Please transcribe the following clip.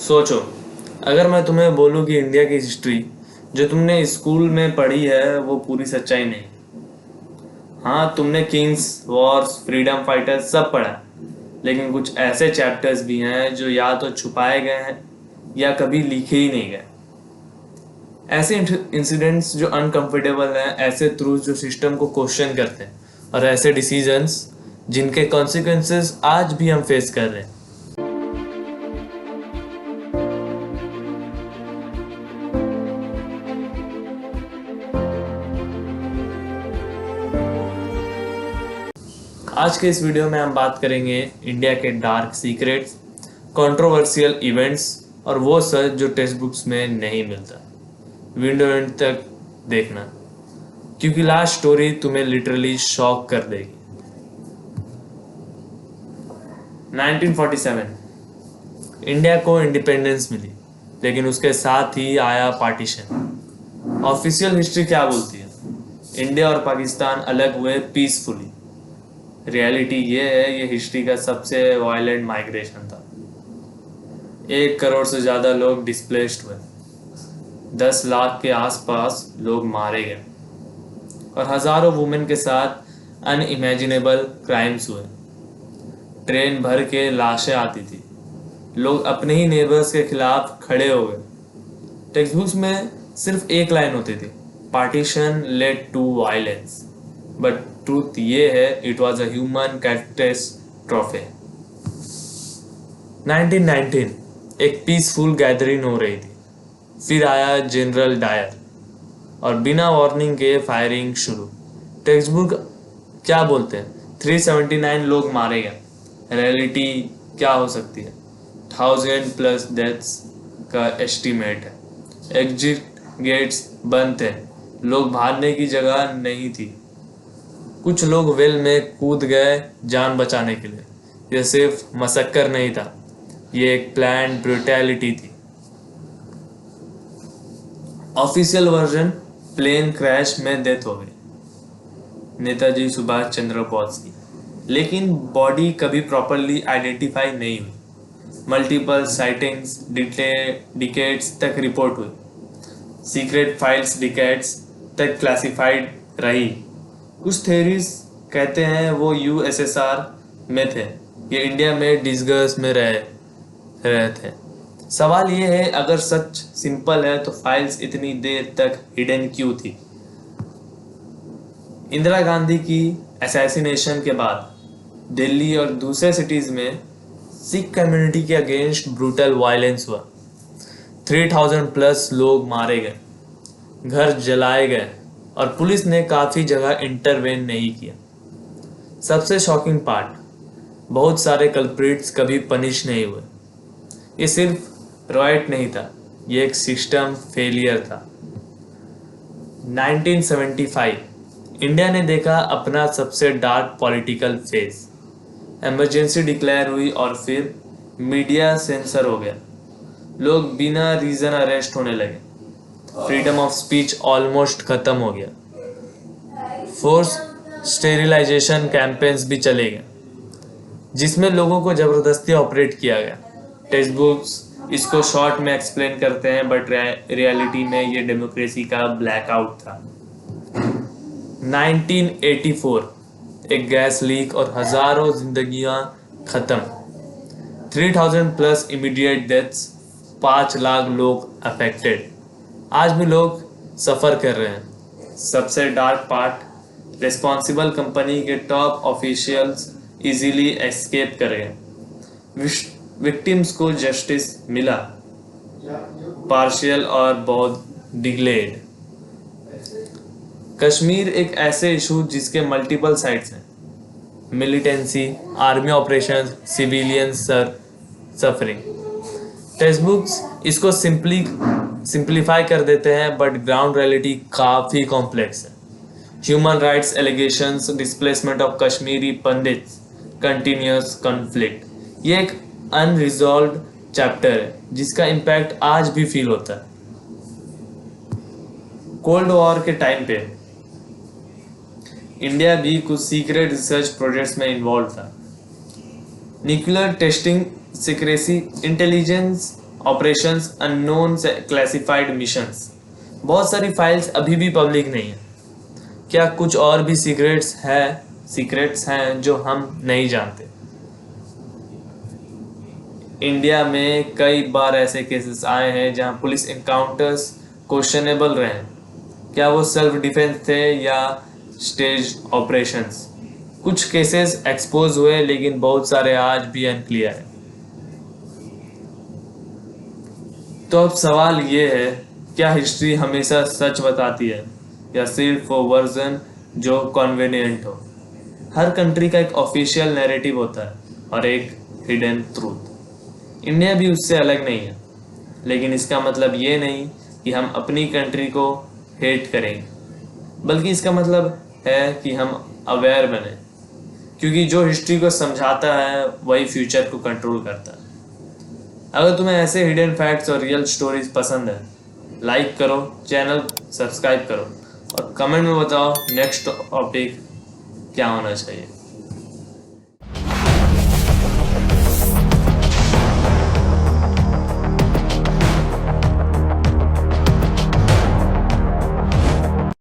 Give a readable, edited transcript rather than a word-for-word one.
सोचो, अगर मैं तुम्हें बोलूं कि इंडिया की हिस्ट्री जो तुमने स्कूल में पढ़ी है वो पूरी सच्चाई नहीं। हाँ, तुमने किंग्स, वॉर्स, फ्रीडम फाइटर्स सब पढ़ा है, लेकिन कुछ ऐसे चैप्टर्स भी हैं जो या तो छुपाए गए हैं या कभी लिखे ही नहीं गए। ऐसे इंसिडेंट्स जो अनकंफर्टेबल हैं, ऐसे ट्रूथ जो सिस्टम को क्वेश्चन करते हैं, और ऐसे डिसीजंस जिनके कॉन्सिक्वेंसेस आज भी हम फेस कर रहे हैं। आज के इस वीडियो में हम बात करेंगे इंडिया के डार्क सीक्रेट्स, कंट्रोवर्शियल इवेंट्स और वो सच जो टेक्स्ट बुक्स में नहीं मिलता। वीडियो एंड तक देखना, क्योंकि लास्ट स्टोरी तुम्हें लिटरली शॉक कर देगी। 1947 इंडिया को इंडिपेंडेंस मिली, लेकिन उसके साथ ही आया पार्टीशन। ऑफिशियल हिस्ट्री क्या बोलती है? इंडिया और पाकिस्तान अलग हुए पीसफुली। रियलिटी ये है, ये हिस्ट्री का सबसे वायलेंट माइग्रेशन था। 1 करोड़ से ज़्यादा लोग डिस्प्लेस्ड हुए, 10 लाख के आसपास लोग मारे गए और हज़ारों वुमेन के साथ अनइमेजिनेबल क्राइम्स हुए। ट्रेन भर के लाशें आती थी, लोग अपने ही नेबर्स के खिलाफ खड़े हो गए। टेक्स्ट बुक्स में सिर्फ एक लाइन होती थी, partition led to violence, but truth ये है, it was a human catastrophe. 1919 एक पीसफुल गैदरिंग हो रही थी, फिर आया जनरल डायर और बिना वार्निंग के फायरिंग शुरू। टेक्स्ट बुक क्या बोलते हैं? 379 लोग मारे गए। रियलिटी क्या हो सकती है? 1000+ डेथ्स का एस्टीमेट है। एग्जिट गेट्स बंद थे, लोग भागने की जगह नहीं थी। कुछ लोग वेल में कूद गए जान बचाने के लिए। यह सिर्फ मसक्कर नहीं था, ये एक प्लान्ड ब्रूटैलिटी थी। ऑफिशियल वर्जन, प्लेन क्रैश में डेथ हो गई, नेताजी सुभाष चंद्र बोस की, लेकिन बॉडी कभी प्रॉपरली आइडेंटिफाई नहीं हुई। मल्टीपल साइटिंग्स डिकेड्स तक रिपोर्ट हुई। सीक्रेट फाइल्स डिकेड्स तक क्लासिफाइड रही। कुछ थ्योरीज कहते हैं वो यूएसएसआर में थे, ये इंडिया में डिस्गस में रहे थे। सवाल ये है, अगर सच सिंपल है तो फाइल्स इतनी देर तक हिडन क्यों थी? इंदिरा गांधी की असैसिनेशन के बाद दिल्ली और दूसरे सिटीज में सिख कम्युनिटी के अगेंस्ट ब्रूटल वायलेंस हुआ। 3000+ लोग मारे गए, घर जलाए गए और पुलिस ने काफ़ी जगह इंटरवेन नहीं किया। सबसे शॉकिंग पार्ट, बहुत सारे कल्प्रिट्स कभी पनिश नहीं हुए। ये सिर्फ राइट नहीं था, ये एक सिस्टम फेलियर था। 1975 इंडिया ने देखा अपना सबसे dark political phase. Emergency declare हुई और फिर मीडिया सेंसर हो गया। लोग बिना रीज़न अरेस्ट होने लगे। फ्रीडम ऑफ स्पीच ऑलमोस्ट ख़त्म हो गया। फोर्स स्टेरिलाइजेशन कैंपेन्स भी चले गए, जिसमें लोगों को ज़बरदस्ती ऑपरेट किया गया। टेक्स्ट बुक्स इसको शॉर्ट में एक्सप्लेन करते हैं, बट रियलिटी में ये डेमोक्रेसी का ब्लैकआउट था। 1984 एक गैस लीक और हज़ारों जिंदगियां ख़त्म। 3000+ इमीडिएट डेथ्स, 5 लाख लोग अफेक्टेड। आज भी लोग सफ़र कर रहे हैं। सबसे डार्क पार्ट, रिस्पॉन्सिबल कंपनी के टॉप ऑफिशियल्स इजीली एस्केप कर गए। विक्टिम्स को जस्टिस मिला, पार्शियल और बहुत डिलेड। कश्मीर एक ऐसे इशू जिसके मल्टीपल साइड्स हैं, militancy, army operations, civilian suffering. Text books इसको सिंप्लीफाई कर देते हैं, बट ग्राउंड रियलिटी काफ़ी कॉम्प्लेक्स है। Human rights allegations, displacement of Kashmiri pandits, continuous conflict. ये एक अनरिजॉल्व्ड चैप्टर है जिसका इम्पैक्ट आज भी फील होता है। कोल्ड वॉर के टाइम पे इंडिया भी कुछ सीक्रेट रिसर्च प्रोजेक्ट्स में इन्वॉल्व था। Nuclear testing, secrecy, intelligence operations, unknown classified missions. बहुत सारी फाइल्स अभी भी पब्लिक नहीं है। क्या कुछ और भी सीक्रेट्स हैं जो हम नहीं जानते। इंडिया में कई बार ऐसे केसेस आए हैं जहां पुलिस एनकाउंटर्स क्वेश्चनेबल रहे हैं। क्या वो सेल्फ डिफेंस थे या स्टेज ऑपरेशंस। कुछ केसेस एक्सपोज हुए लेकिन बहुत सारे आज भी अनक्लियर है। तो अब सवाल ये है, क्या हिस्ट्री हमेशा सच बताती है या सिर्फ वो वर्जन जो कन्वीनियंट हो। हर कंट्री का एक ऑफिशियल नैरेटिव होता है और एक हिडन ट्रूथ। इंडिया भी उससे अलग नहीं है, लेकिन इसका मतलब ये नहीं कि हम अपनी कंट्री को हेट करेंगे, बल्कि इसका मतलब है कि हम अवेयर बने, क्योंकि जो हिस्ट्री को समझाता है वही फ्यूचर को कंट्रोल करता है। अगर तुम्हें ऐसे हिडन फैक्ट्स और रियल स्टोरीज पसंद है, लाइक करो, चैनल सब्सक्राइब करो और कमेंट में बताओ नेक्स्ट टॉपिक क्या होना चाहिए।